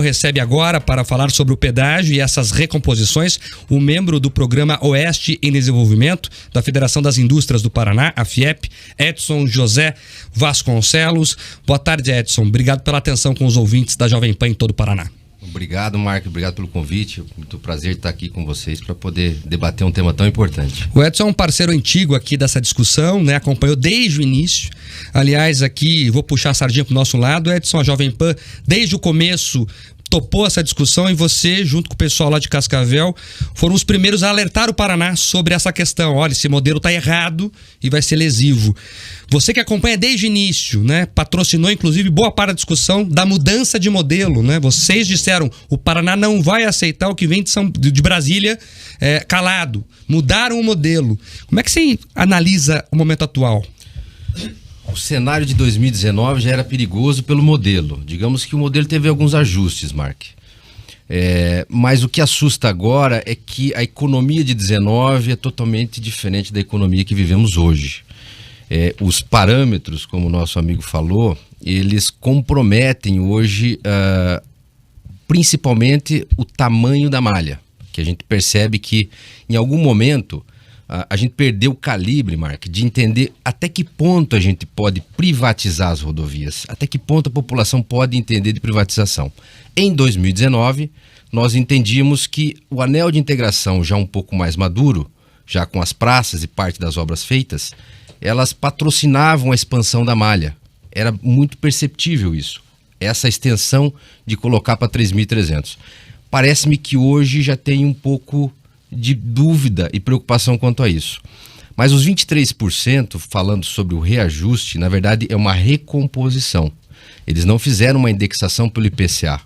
Recebe agora, para falar sobre o pedágio e essas recomposições, o membro do Programa Oeste em Desenvolvimento da Federação das Indústrias do Paraná, a FIEP, Edson José Vasconcelos. Boa tarde, Edson. Obrigado pela atenção com os ouvintes da Jovem Pan em todo o Paraná. Obrigado, Marco. Obrigado pelo convite. Muito prazer estar aqui com vocês para poder debater um tema tão importante. O Edson é um parceiro antigo aqui dessa discussão, né? Acompanhou desde o início. Aliás, aqui vou puxar a sardinha para o nosso lado. Edson, a Jovem Pan, desde o começo, topou essa discussão e você, junto com o pessoal lá de Cascavel, foram os primeiros a alertar o Paraná sobre essa questão. Olha, esse modelo está errado e vai ser lesivo. Você que acompanha desde o início, né, patrocinou inclusive boa parte da discussão da mudança de modelo, né? Vocês disseram, o Paraná não vai aceitar o que vem de Brasília calado. Mudaram o modelo. Como é que você analisa o momento atual? O cenário de 2019 já era perigoso pelo modelo. Digamos que o modelo teve alguns ajustes, Mark. Mas o que assusta agora é que a economia de 19 é totalmente diferente da economia que vivemos hoje. Os parâmetros, como o nosso amigo falou, eles comprometem hoje principalmente o tamanho da malha. Que a gente percebe que em algum momento a gente perdeu o calibre, Mark, de entender até que ponto a gente pode privatizar as rodovias, até que ponto a população pode entender de privatização. Em 2019, nós entendíamos que o anel de integração já um pouco mais maduro, já com as praças e parte das obras feitas, elas patrocinavam a expansão da malha. Era muito perceptível isso, essa extensão de colocar para 3.300. Parece-me que hoje já tem um pouco de dúvida e preocupação quanto a isso. Mas os 23%, falando sobre o reajuste, na verdade é uma recomposição. Eles não fizeram uma indexação pelo IPCA.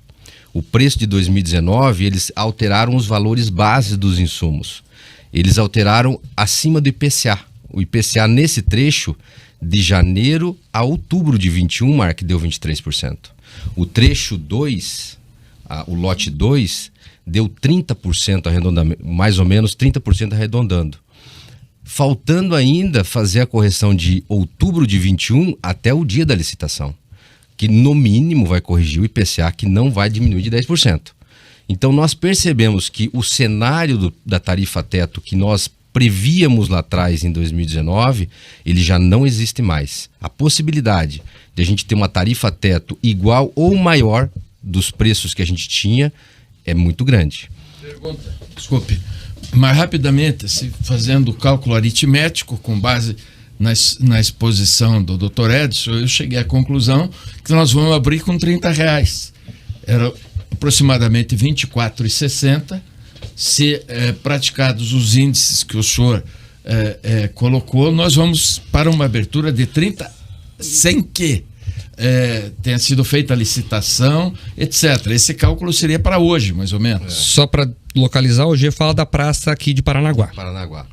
O preço de 2019, eles alteraram os valores base dos insumos. Eles alteraram acima do IPCA. O IPCA nesse trecho, de janeiro a outubro de 21, Mark, deu 23%. O trecho 2, o lote 2, deu 30% arredondamento, mais ou menos 30% arredondando. Faltando ainda fazer a correção de outubro de 21 até o dia da licitação, que no mínimo vai corrigir o IPCA, que não vai diminuir de 10%. Então nós percebemos que o cenário da tarifa teto que nós prevíamos lá atrás em 2019, ele já não existe mais. A possibilidade de a gente ter uma tarifa teto igual ou maior dos preços que a gente tinha é muito grande. Pergunta, desculpe, mas rapidamente, fazendo o cálculo aritmético com base na exposição do Dr. Edson, eu cheguei à conclusão que nós vamos abrir com R$30. Era aproximadamente R$24,60. Se praticados os índices que o senhor colocou, nós vamos para uma abertura de 30 sem que tenha sido feita a licitação, etc. Esse cálculo seria para hoje, mais ou menos. Só para localizar, o G fala da praça aqui de Paranaguá. Paranaguá.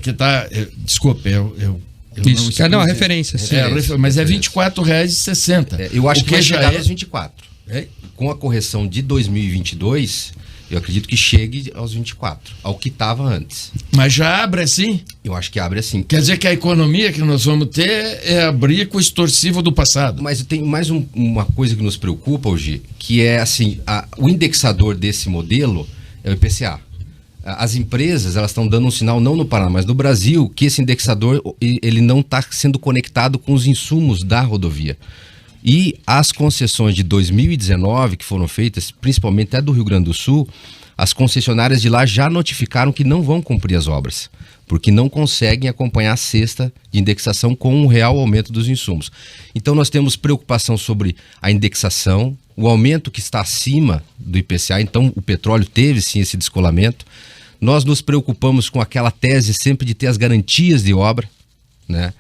Que tá. Desculpe, eu isso. Não, a referência. Sim. Mas é R$24,60. Eu acho que vai chegar aos 24. Com a correção de 2022, eu acredito que chegue aos 24, ao que estava antes. Mas já abre assim? Eu acho que abre assim. Quer dizer que a economia que nós vamos ter é abrir com o extorsivo do passado. Mas tem mais uma coisa que nos preocupa hoje, que é assim, o indexador desse modelo é o IPCA. As empresas, elas estão dando um sinal, não no Paraná, mas no Brasil, que esse indexador ele não está sendo conectado com os insumos da rodovia. E as concessões de 2019 que foram feitas, principalmente até do Rio Grande do Sul, as concessionárias de lá já notificaram que não vão cumprir as obras, porque não conseguem acompanhar a cesta de indexação com um real aumento dos insumos. Então nós temos preocupação sobre a indexação, o aumento que está acima do IPCA, então o petróleo teve sim esse descolamento. Nós nos preocupamos com aquela tese sempre de ter as garantias de obra, né?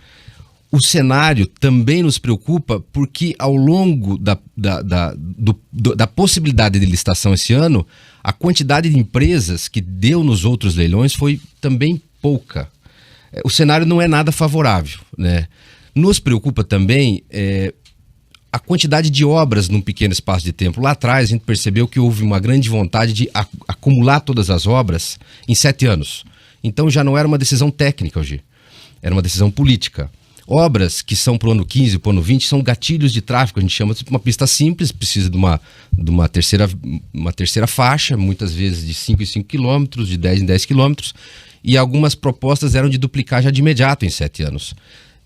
O cenário também nos preocupa porque ao longo da possibilidade de licitação esse ano, a quantidade de empresas que deu nos outros leilões foi também pouca. O cenário não é nada favorável, né? Nos preocupa também a quantidade de obras num pequeno espaço de tempo. Lá atrás a gente percebeu que houve uma grande vontade de acumular todas as obras em 7 anos. Então já não era uma decisão técnica hoje, era uma decisão política. Obras que são para o ano 15, para o ano 20, são gatilhos de tráfego, a gente chama de uma pista simples, precisa de uma terceira faixa, muitas vezes de 5 em 5 quilômetros, de 10 em 10 quilômetros, e algumas propostas eram de duplicar já de imediato em 7 anos.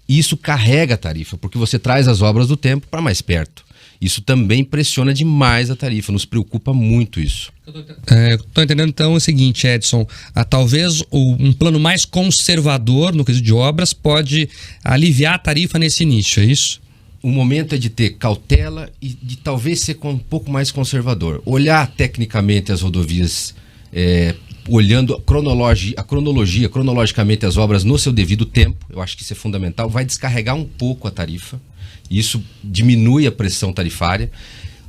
Isso carrega a tarifa, porque você traz as obras do tempo para mais perto. Isso também pressiona demais a tarifa, nos preocupa muito isso. Estou entendendo então o seguinte, Edson, talvez um plano mais conservador no quesito de obras pode aliviar a tarifa nesse início, é isso? O momento é de ter cautela e de talvez ser um pouco mais conservador. Olhar tecnicamente as rodovias, olhando cronologicamente as obras no seu devido tempo, eu acho que isso é fundamental, vai descarregar um pouco a tarifa. Isso diminui a pressão tarifária.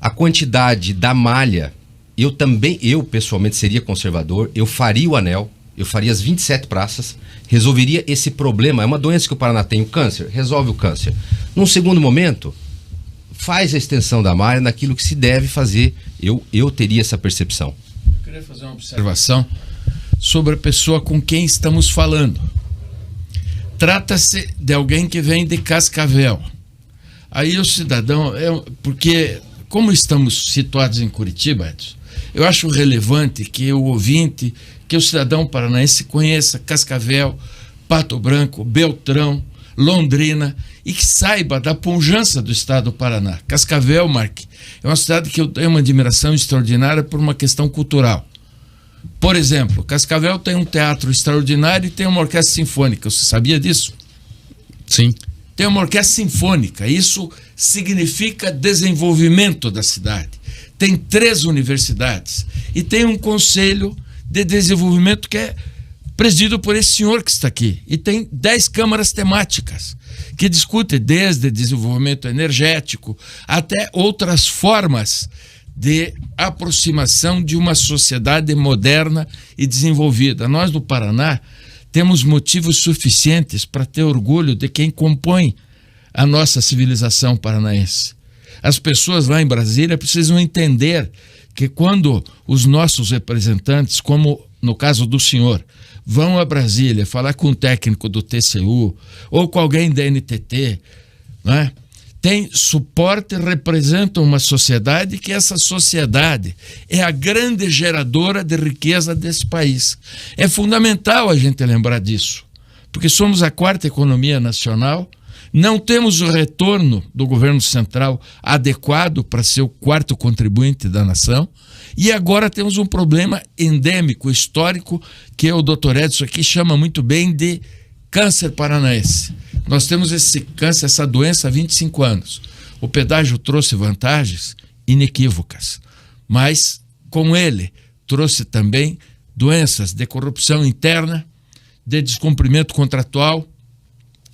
A quantidade da malha, eu pessoalmente seria conservador, eu faria o anel, eu faria as 27 praças, resolveria esse problema. É uma doença que o Paraná tem, o câncer, resolve o câncer. Num segundo momento, faz a extensão da malha naquilo que se deve fazer. Eu teria essa percepção. Eu queria fazer uma observação sobre a pessoa com quem estamos falando. Trata-se de alguém que vem de Cascavel. Aí o cidadão, porque como estamos situados em Curitiba, Edson, eu acho relevante que o ouvinte, que o cidadão paranaense conheça Cascavel, Pato Branco, Beltrão, Londrina e que saiba da pujança do estado do Paraná. Cascavel, Mark, é uma cidade que eu tenho uma admiração extraordinária por uma questão cultural. Por exemplo, Cascavel tem um teatro extraordinário e tem uma orquestra sinfônica. Você sabia disso? Sim. Tem uma orquestra sinfônica, isso significa desenvolvimento da cidade. Tem 3 universidades e tem um conselho de desenvolvimento que é presidido por esse senhor que está aqui. E tem 10 câmaras temáticas que discutem desde desenvolvimento energético até outras formas de aproximação de uma sociedade moderna e desenvolvida. Nós do Paraná temos motivos suficientes para ter orgulho de quem compõe a nossa civilização paranaense. As pessoas lá em Brasília precisam entender que quando os nossos representantes, como no caso do senhor, vão a Brasília falar com um técnico do TCU ou com alguém da NTT, né, tem suporte, representam uma sociedade que essa sociedade é a grande geradora de riqueza desse país. É fundamental a gente lembrar disso, porque somos a 4ª economia nacional, não temos o retorno do governo central adequado para ser o 4º contribuinte da nação, e agora temos um problema endêmico, histórico, que o Dr. Edson aqui chama muito bem de câncer paranaense. Nós temos esse câncer, essa doença há 25 anos. O pedágio trouxe vantagens inequívocas, mas com ele trouxe também doenças de corrupção interna, de descumprimento contratual,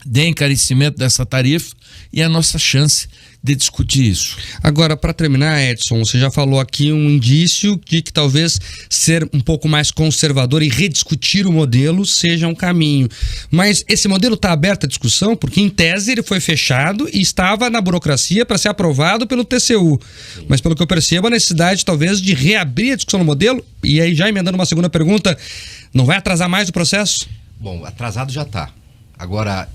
de encarecimento dessa tarifa e a nossa chance de discutir isso. Agora, para terminar, Edson, você já falou aqui um indício de que talvez ser um pouco mais conservador e rediscutir o modelo seja um caminho. Mas esse modelo está aberto à discussão? Porque, em tese, ele foi fechado e estava na burocracia para ser aprovado pelo TCU. Sim. Mas, pelo que eu percebo, a necessidade, talvez, de reabrir a discussão no modelo, e aí já emendando uma segunda pergunta, não vai atrasar mais o processo? Bom, atrasado já está. Agora,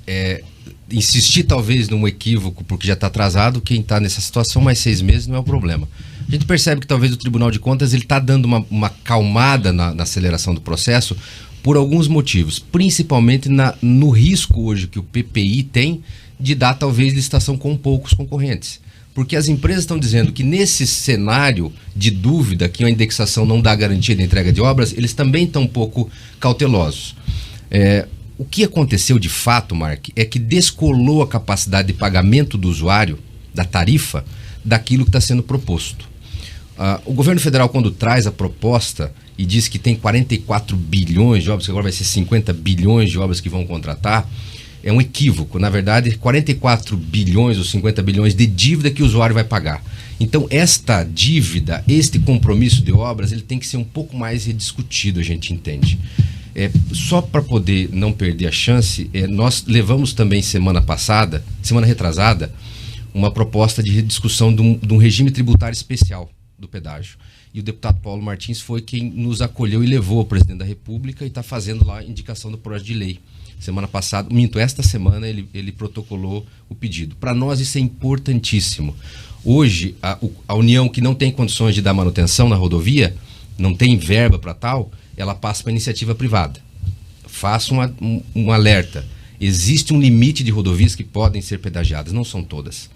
insistir talvez num equívoco porque já está atrasado, quem está nessa situação mais 6 meses não é o problema. A gente percebe que talvez o Tribunal de Contas ele está dando uma calmada na aceleração do processo por alguns motivos, principalmente no risco hoje que o PPI tem de dar talvez licitação com poucos concorrentes. Porque as empresas estão dizendo que nesse cenário de dúvida, que a indexação não dá garantia de entrega de obras, eles também estão um pouco cautelosos. O que aconteceu de fato, Mark, é que descolou a capacidade de pagamento do usuário, da tarifa, daquilo que está sendo proposto. O governo federal, quando traz a proposta e diz que tem 44 bilhões de obras, que agora vai ser 50 bilhões de obras que vão contratar, é um equívoco. Na verdade, 44 bilhões ou 50 bilhões de dívida que o usuário vai pagar. Então, esta dívida, este compromisso de obras, ele tem que ser um pouco mais rediscutido, a gente entende. Só para poder não perder a chance, nós levamos também semana retrasada, uma proposta de rediscussão de um regime tributário especial do pedágio. E o deputado Paulo Martins foi quem nos acolheu e levou ao presidente da República e está fazendo lá a indicação do projeto de lei. Esta semana ele protocolou o pedido. Para nós isso é importantíssimo. Hoje, a União, que não tem condições de dar manutenção na rodovia, não tem verba para tal, ela passa para iniciativa privada. Faça um alerta. Existe um limite de rodovias que podem ser pedagiadas, não são todas.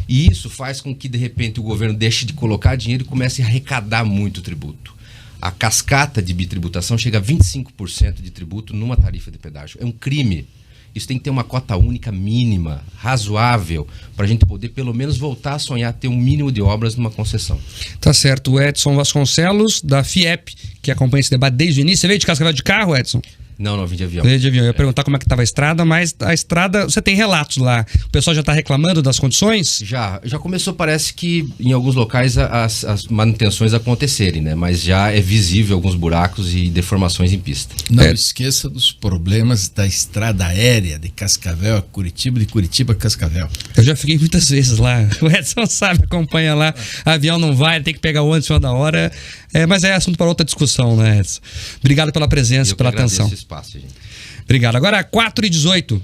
E isso faz com que, de repente, o governo deixe de colocar dinheiro e comece a arrecadar muito tributo. A cascata de bitributação chega a 25% de tributo numa tarifa de pedágio. É um crime. Isso tem que ter uma cota única mínima, razoável, para a gente poder pelo menos voltar a sonhar ter um mínimo de obras numa concessão. Tá certo. O Edson Vasconcelos, da FIEP, que acompanha esse debate desde o início. Você veio de Cascavel de carro, Edson? Não, vim de avião. Veio de avião. Eu ia perguntar como é que estava a estrada, mas a estrada, você tem relatos lá. O pessoal já está reclamando das condições? Já começou, parece que em alguns locais as manutenções acontecerem, né? Mas já é visível alguns buracos e deformações em pista. Não esqueça dos problemas da estrada aérea de Cascavel a Curitiba, de Curitiba a Cascavel. Eu já fiquei muitas vezes lá. O Edson sabe, acompanha lá. Avião não vai, tem que pegar o ônibus em cima da hora. Mas é assunto para outra discussão, né, Edson? Obrigado pela presença, pela atenção. Espaço, gente. Obrigado. Agora 4h18.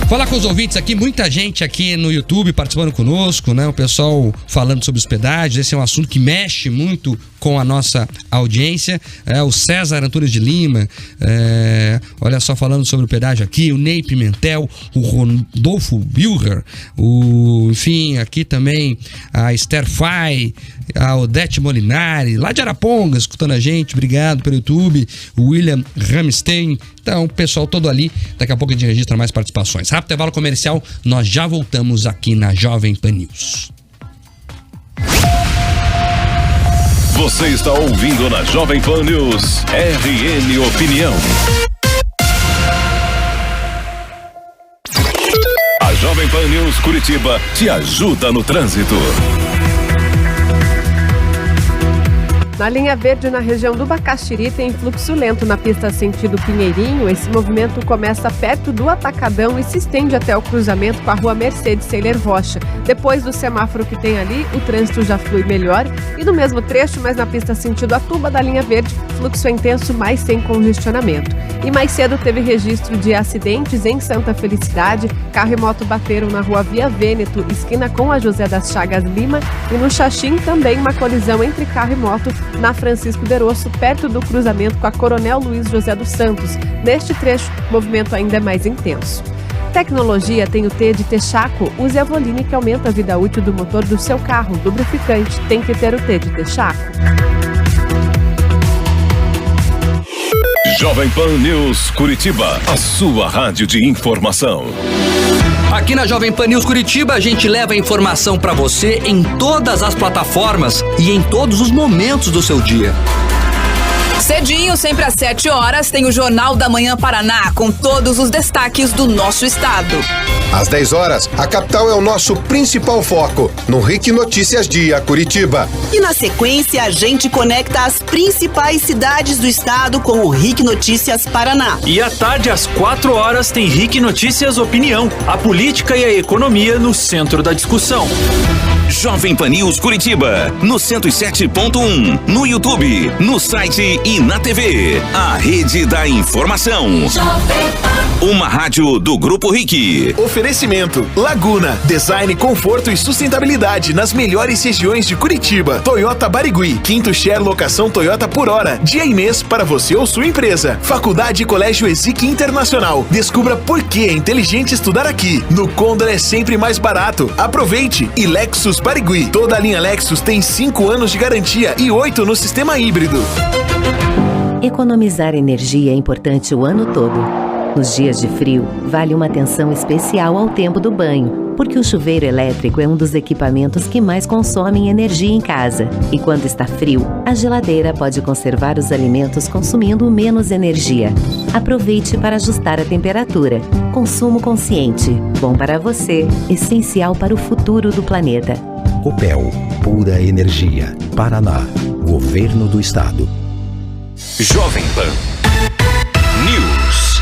Falar com os ouvintes aqui, muita gente aqui no YouTube participando conosco, né? O pessoal falando sobre os pedágios. Esse é um assunto que mexe muito com a nossa audiência. O César Antunes de Lima, olha só, falando sobre o pedágio aqui. O Ney Pimentel, o Rodolfo Bilger, enfim, aqui também a Esther Fay, a Odete Molinari, lá de Araponga, escutando a gente. Obrigado pelo YouTube. O William Ramstein. Então, o pessoal todo ali. Daqui a pouco a gente registra mais participações. Rápido intervalo comercial, nós já voltamos aqui na Jovem Pan News. Você está ouvindo na Jovem Pan News, RN Opinião. A Jovem Pan News Curitiba te ajuda no trânsito. Na linha verde, na região do Bacaxiri, tem fluxo lento na pista sentido Pinheirinho. Esse movimento começa perto do Atacadão e se estende até o cruzamento com a rua Mercedes Seiler Rocha. Depois do semáforo que tem ali, o trânsito já flui melhor. E no mesmo trecho, mas na pista sentido Atuba da linha verde, fluxo é intenso, mas sem congestionamento. E mais cedo teve registro de acidentes em Santa Felicidade. Carro e moto bateram na rua Via Vêneto, esquina com a José das Chagas Lima. E no Xaxim também uma colisão entre carro e moto na Francisco Derosso, perto do cruzamento com a Coronel Luiz José dos Santos. Neste trecho, o movimento ainda é mais intenso. Tecnologia tem o T de Texaco. Use a Voline, que aumenta a vida útil do motor do seu carro. Lubrificante tem que ter o T de Texaco. Jovem Pan News Curitiba, a sua rádio de informação. Aqui na Jovem Pan News Curitiba, a gente leva a informação para você em todas as plataformas e em todos os momentos do seu dia. Cedinho, sempre às 7 horas, tem o Jornal da Manhã Paraná, com todos os destaques do nosso estado. Às 10 horas, a capital é o nosso principal foco, no RIC Notícias Dia Curitiba. E na sequência, a gente conecta as principais cidades do estado com o RIC Notícias Paraná. E à tarde, às 4 horas, tem RIC Notícias Opinião, a política e a economia no centro da discussão. Jovem Pan News Curitiba, no 107.1, no YouTube, no site e na TV. A rede da informação. Uma rádio do Grupo RIC. Oferecimento: Laguna, design, conforto e sustentabilidade nas melhores regiões de Curitiba. Toyota Barigui, quinto share locação Toyota por hora, dia e mês para você ou sua empresa. Faculdade e Colégio ESIC Internacional. Descubra por que é inteligente estudar aqui. No Condor é sempre mais barato. Aproveite. E Lexus Barigui. Toda a linha Lexus tem 5 anos de garantia e 8 no sistema híbrido. Economizar energia é importante o ano todo. Nos dias de frio, vale uma atenção especial ao tempo do banho, porque o chuveiro elétrico é um dos equipamentos que mais consomem energia em casa. E quando está frio, a geladeira pode conservar os alimentos consumindo menos energia. Aproveite para ajustar a temperatura. Consumo consciente, bom para você, essencial para o futuro do planeta. Copel, pura energia. Paraná, Governo do Estado. Jovem Pan News.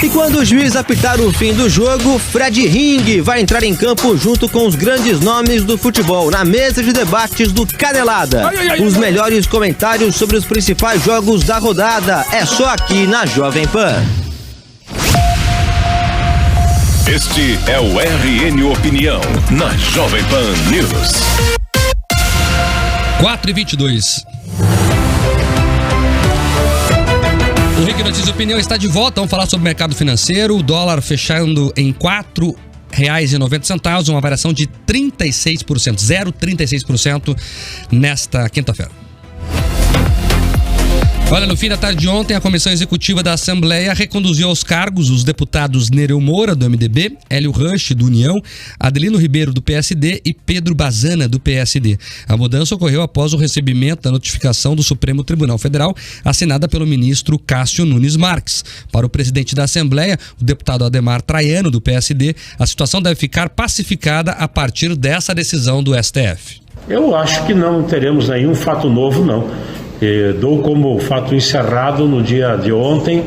E quando o juiz apitar o fim do jogo, Fred Ring vai entrar em campo junto com os grandes nomes do futebol na mesa de debates do Canelada. Os melhores comentários sobre os principais jogos da rodada é só aqui na Jovem Pan. Este é o RN Opinião, na Jovem Pan News. 4h22. O Rick Notícias Opinião está de volta. Vamos falar sobre o mercado financeiro. O dólar fechando em R$ 4,90, uma variação de 36%, 0,36% nesta quinta-feira. Olha, no fim da tarde de ontem, a Comissão Executiva da Assembleia reconduziu aos cargos os deputados Nereu Moura, do MDB, Hélio Rush, do União, Adelino Ribeiro, do PSD e Pedro Bazana, do PSD. A mudança ocorreu após o recebimento da notificação do Supremo Tribunal Federal, assinada pelo ministro Cássio Nunes Marques. Para o presidente da Assembleia, o deputado Ademar Traiano, do PSD, a situação deve ficar pacificada a partir dessa decisão do STF. Eu acho que não teremos nenhum fato novo, não. Dou como fato encerrado no dia de ontem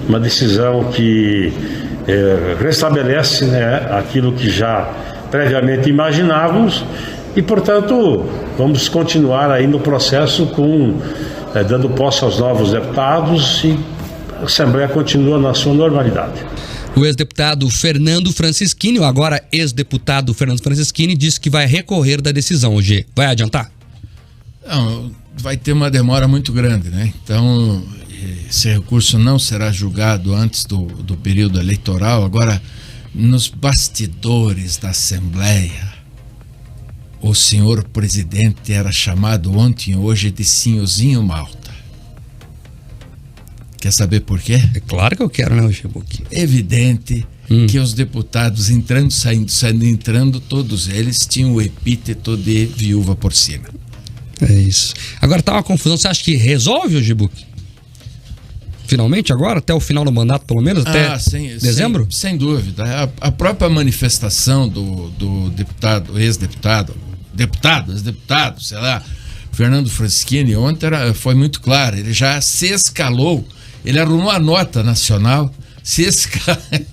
uma decisão que restabelece, né, aquilo que já previamente imaginávamos e, portanto, vamos continuar aí no processo dando posse aos novos deputados e a Assembleia continua na sua normalidade. O ex-deputado Fernando Francischini, o agora ex-deputado Fernando Francischini, disse que vai recorrer da decisão hoje. Vai adiantar? Não, vai ter uma demora muito grande, né? Então, esse recurso não será julgado antes do período eleitoral. Agora, nos bastidores da Assembleia, o senhor presidente era chamado ontem e hoje de Senhorzinho Malta. Quer saber por quê? É claro que eu quero, né, Chibuque? Evidente que os deputados entrando, saindo, entrando, todos eles tinham o epíteto de viúva porcina. É isso. Agora tá uma confusão. Você acha que resolve o Gibuque? Finalmente agora? Até o final do mandato, pelo menos? Até dezembro? Sem dúvida. A própria manifestação do deputado, ex-deputado, sei lá, Fernando Francischini, ontem foi muito claro. Ele já se escalou. Ele arrumou a nota nacional.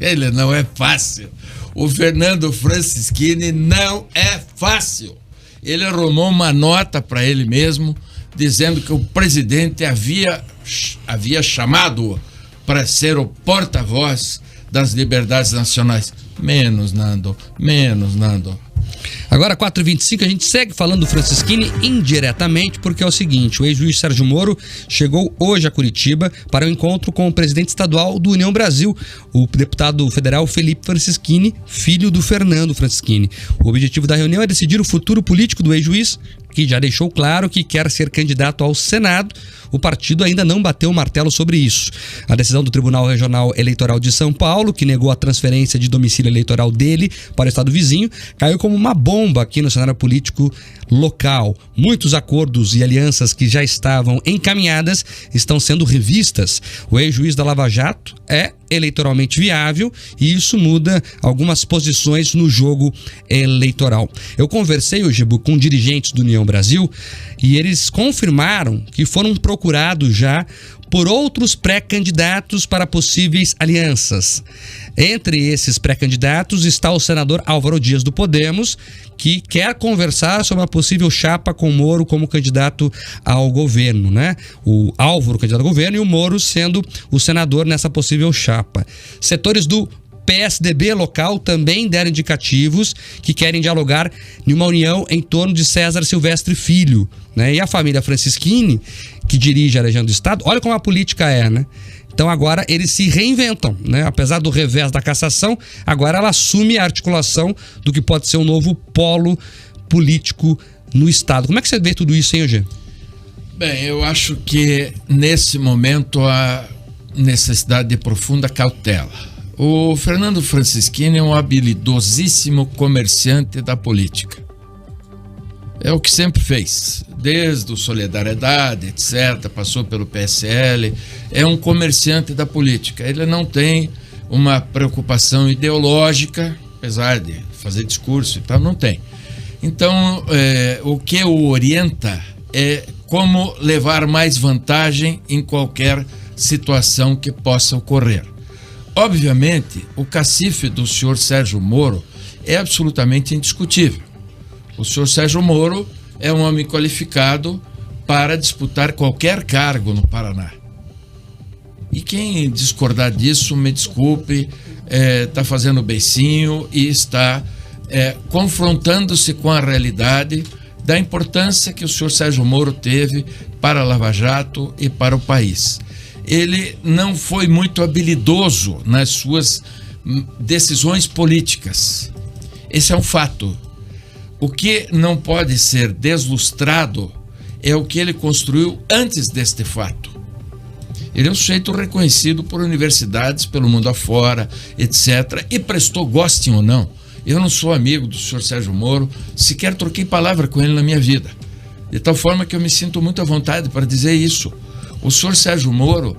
Ele não é fácil. O Fernando Francischini não é fácil. Ele arrumou uma nota para ele mesmo, dizendo que o presidente havia chamado para ser o porta-voz das liberdades nacionais. Menos, Nando. Agora, 4h25, a gente segue falando do Francischini indiretamente, porque é o seguinte: o ex-juiz Sérgio Moro chegou hoje a Curitiba para o encontro com o presidente estadual do União Brasil, o deputado federal Felipe Francischini, filho do Fernando Francischini. O objetivo da reunião é decidir o futuro político do ex-juiz, que já deixou claro que quer ser candidato ao Senado. O partido ainda não bateu o martelo sobre isso. A decisão do Tribunal Regional Eleitoral de São Paulo, que negou a transferência de domicílio eleitoral dele para o estado vizinho, caiu como uma bomba aqui no cenário político local. Muitos acordos e alianças que já estavam encaminhadas estão sendo revistas. O ex-juiz da Lava Jato é eleitoralmente viável e isso muda algumas posições no jogo eleitoral. Eu conversei hoje com dirigentes do União Brasil e eles confirmaram que foram procurados já por outros pré-candidatos para possíveis alianças. Entre esses pré-candidatos está o senador Álvaro Dias do Podemos, que quer conversar sobre uma possível chapa com o Moro como candidato ao governo, né? O Álvaro candidato ao governo e o Moro sendo o senador nessa possível chapa. Setores do PSDB local também deram indicativos que querem dialogar em uma união em torno de César Silvestre Filho, né? E a família Francischini, que dirige a região do estado, olha como a política é, né? Então agora eles se reinventam, né? Apesar do revés da cassação, agora ela assume a articulação do que pode ser um novo polo político no estado. Como é que você vê tudo isso, hein, Eugê? Bem, eu acho que nesse momento há necessidade de profunda cautela. O Fernando Francischini é um habilidosíssimo comerciante da política. É o que sempre fez, desde o Solidariedade, etc., passou pelo PSL, é um comerciante da política. Ele não tem uma preocupação ideológica, apesar de fazer discurso e tal, não tem. Então, o que o orienta é como levar mais vantagem em qualquer situação que possa ocorrer. Obviamente, o cacife do senhor Sérgio Moro é absolutamente indiscutível. O senhor Sérgio Moro é um homem qualificado para disputar qualquer cargo no Paraná. E quem discordar disso, me desculpe, está fazendo beicinho e está confrontando-se com a realidade da importância que o senhor Sérgio Moro teve para a Lava Jato e para o país. Ele não foi muito habilidoso nas suas decisões políticas. Esse é um fato. O que não pode ser deslustrado é o que ele construiu antes deste fato. Ele é um sujeito reconhecido por universidades, pelo mundo afora, etc. E prestou, gostem ou não. Eu não sou amigo do senhor Sérgio Moro, sequer troquei palavra com ele na minha vida. De tal forma que eu me sinto muito à vontade para dizer isso. O senhor Sérgio Moro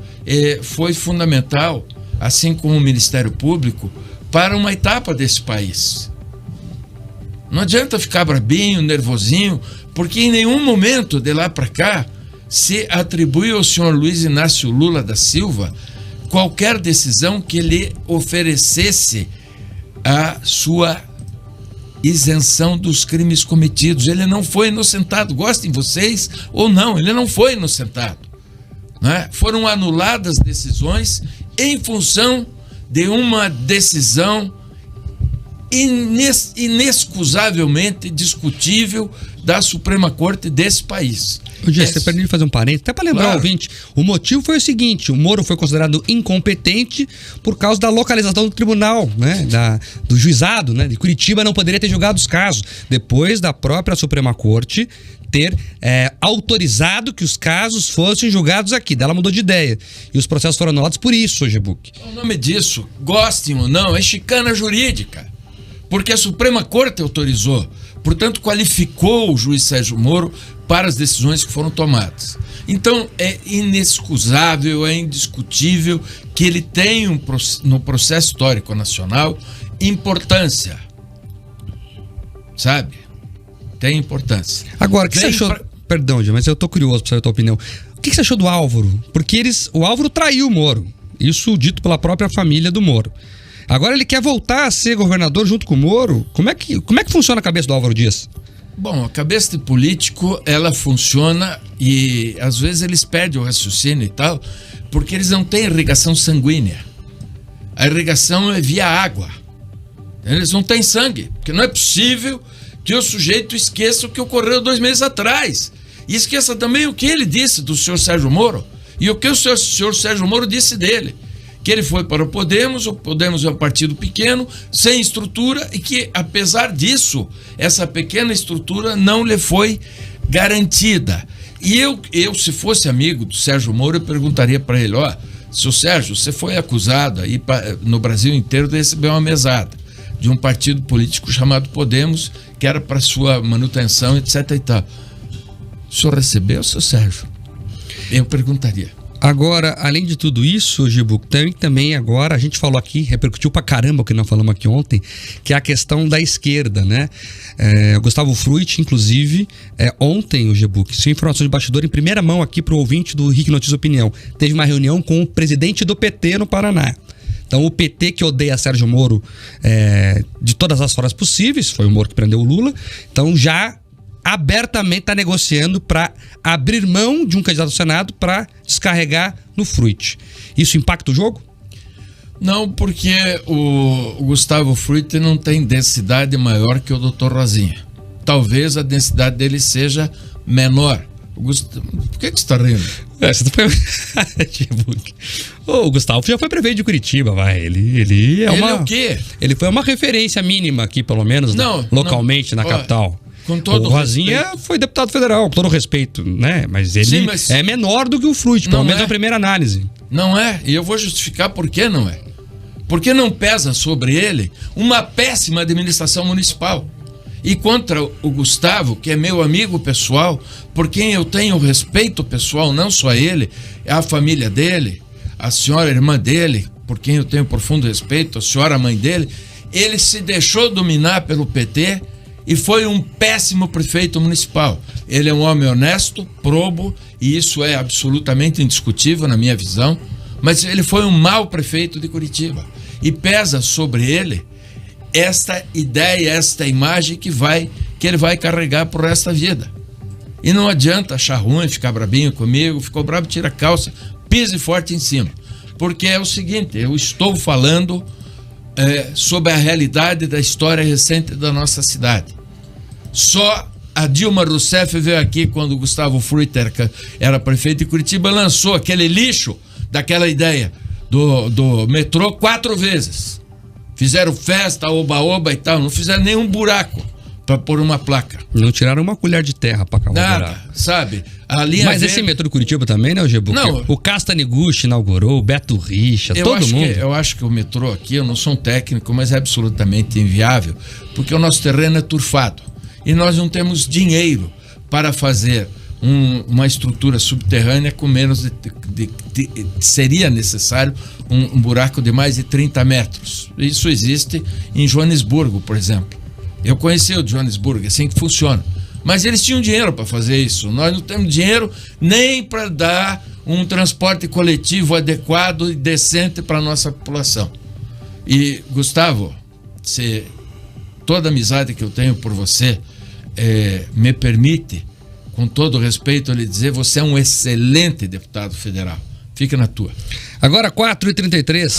foi fundamental, assim como o Ministério Público, para uma etapa desse país. Não adianta ficar brabinho, nervosinho, porque em nenhum momento de lá para cá se atribui ao senhor Luiz Inácio Lula da Silva qualquer decisão que lhe oferecesse a sua isenção dos crimes cometidos. Ele não foi inocentado, gostem vocês ou não, ele não foi inocentado. Né? Foram anuladas decisões em função de uma decisão inexcusavelmente discutível da Suprema Corte desse país. Você permite fazer um parênteses, até para lembrar o ouvinte, o motivo foi o seguinte: o Moro foi considerado incompetente por causa da localização do tribunal, né, do juizado, né, de Curitiba não poderia ter julgado os casos, depois da própria Suprema Corte ter autorizado que os casos fossem julgados aqui. Daí ela mudou de ideia. E os processos foram anulados por isso, Gebuc. O nome disso, gostem ou não, é chicana jurídica. Porque a Suprema Corte autorizou. Portanto, qualificou o juiz Sérgio Moro para as decisões que foram tomadas. Então, é inexcusável, é indiscutível que ele tem no processo histórico nacional importância. Sabe? Tem importância. Agora, o que você achou... Perdão, Gê, mas eu tô curioso para saber a tua opinião. O que você achou do Álvaro? Porque o Álvaro traiu o Moro. Isso dito pela própria família do Moro. Agora ele quer voltar a ser governador junto com o Moro. Como é que funciona a cabeça do Álvaro Dias? Bom, a cabeça de político, ela funciona e às vezes eles perdem o raciocínio e tal, porque eles não têm irrigação sanguínea. A irrigação é via água. Eles não têm sangue, porque não é possível que o sujeito esqueça o que ocorreu 2 meses atrás. E esqueça também o que ele disse do senhor Sérgio Moro e o que o senhor Sérgio Moro disse dele. Que ele foi para o Podemos é um partido pequeno, sem estrutura, e que, apesar disso, essa pequena estrutura não lhe foi garantida. E eu se fosse amigo do Sérgio Moro, eu perguntaria para ele: seu Sérgio, você foi acusado aí no Brasil inteiro de receber uma mesada de um partido político chamado Podemos, que era para sua manutenção, etc. e tal. O senhor recebeu, seu Sérgio? Eu perguntaria. Agora, além de tudo isso, Gibu, também agora a gente falou aqui, repercutiu pra caramba o que nós falamos aqui ontem, que é a questão da esquerda, né? O Gustavo Fruit, inclusive, ontem, o Gibu, que são informações de bastidor em primeira mão aqui pro ouvinte do Rick Notícias Opinião, teve uma reunião com o presidente do PT no Paraná. Então o PT, que odeia Sérgio Moro de todas as formas possíveis, foi o Moro que prendeu o Lula, então já abertamente está negociando para abrir mão de um candidato ao Senado para descarregar no Fruit. Isso impacta o jogo? Não, porque o Gustavo Fruit não tem densidade maior que o Dr. Rosinha. Talvez a densidade dele seja menor. Por que você está rindo? O Gustavo já foi prefeito de Curitiba, vai. Ele é o quê? Ele foi uma referência mínima aqui, pelo menos, localmente na capital. O Rosinha respeito. foi deputado federal, com todo respeito, né? Mas ele é menor do que o Fruit, pelo menos na primeira análise. Não é, e eu vou justificar por que não é. Porque não pesa sobre ele uma péssima administração municipal. E contra o Gustavo, que é meu amigo pessoal, por quem eu tenho respeito pessoal, não só ele, é a família dele, a senhora irmã dele, por quem eu tenho profundo respeito, a senhora mãe dele, ele se deixou dominar pelo PT e foi um péssimo prefeito municipal. Ele é um homem honesto, probo, e isso é absolutamente indiscutível na minha visão. mas ele foi um mau prefeito de Curitiba. E pesa sobre ele esta ideia, esta imagem que ele vai carregar por esta vida. E não adianta achar ruim, ficar brabinho comigo, ficou brabo, tira a calça, pise forte em cima. Porque é o seguinte, eu estou falando sobre a realidade da história recente da nossa cidade. Só a Dilma Rousseff veio aqui quando o Gustavo Fruiter era prefeito de Curitiba, lançou aquele lixo daquela ideia do metrô 4 vezes. Fizeram festa, oba-oba e tal, não fizeram nenhum buraco para pôr uma placa. Não tiraram uma colher de terra para cavar nada, buraco. Sabe? A linha Mas esse metrô de Curitiba também, né, Gebu? Não. O Castaniguchi inaugurou, o Beto Richa, todo mundo. Eu acho que o metrô aqui, eu não sou um técnico, mas é absolutamente inviável, porque o nosso terreno é turfado. E nós não temos dinheiro para fazer uma estrutura subterrânea com menos seria necessário um buraco de mais de 30 metros. Isso existe em Joanesburgo, por exemplo. Eu conheci o de Joanesburgo, é assim que funciona. Mas eles tinham dinheiro para fazer isso. Nós não temos dinheiro nem para dar um transporte coletivo adequado e decente para a nossa população. E, Gustavo, toda a amizade que eu tenho por você me permite, com todo respeito, lhe dizer, você é um excelente deputado federal. Fica na tua. Agora 4h33.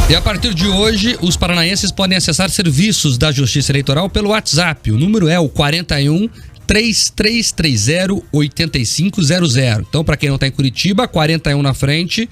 E a partir de hoje, os paranaenses podem acessar serviços da Justiça Eleitoral pelo WhatsApp. O número é o 41 3330 8500. Então, para quem não está em Curitiba, 41 na frente,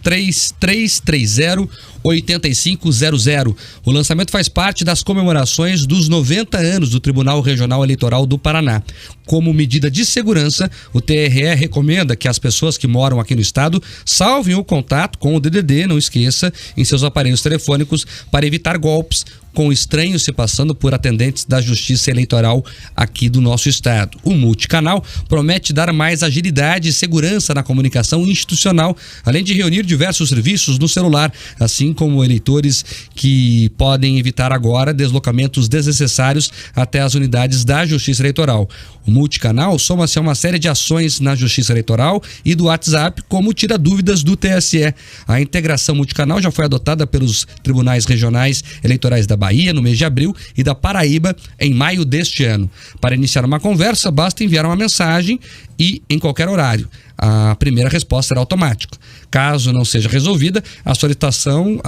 3330 8500. O lançamento faz parte das comemorações dos 90 anos do Tribunal Regional Eleitoral do Paraná. Como medida de segurança, o TRE recomenda que as pessoas que moram aqui no estado salvem o contato com o DDD, não esqueça, em seus aparelhos telefônicos para evitar golpes com estranhos se passando por atendentes da Justiça Eleitoral aqui do nosso estado. O multicanal promete dar mais agilidade e segurança na comunicação institucional, além de reunir diversos serviços no celular, assim como eleitores que podem evitar agora deslocamentos desnecessários até as unidades da Justiça Eleitoral. O multicanal soma-se a uma série de ações na Justiça Eleitoral e do WhatsApp, como tira dúvidas do TSE. A integração multicanal já foi adotada pelos tribunais regionais eleitorais da Bahia no mês de abril e da Paraíba em maio deste ano. Para iniciar uma conversa, basta enviar uma mensagem e em qualquer horário. A primeira resposta será automática. Caso não seja resolvida, a solicitação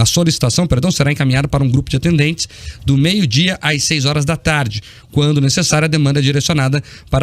será encaminhada para um grupo de atendentes do meio-dia às 6 horas da tarde. Quando necessária, a demanda é direcionada para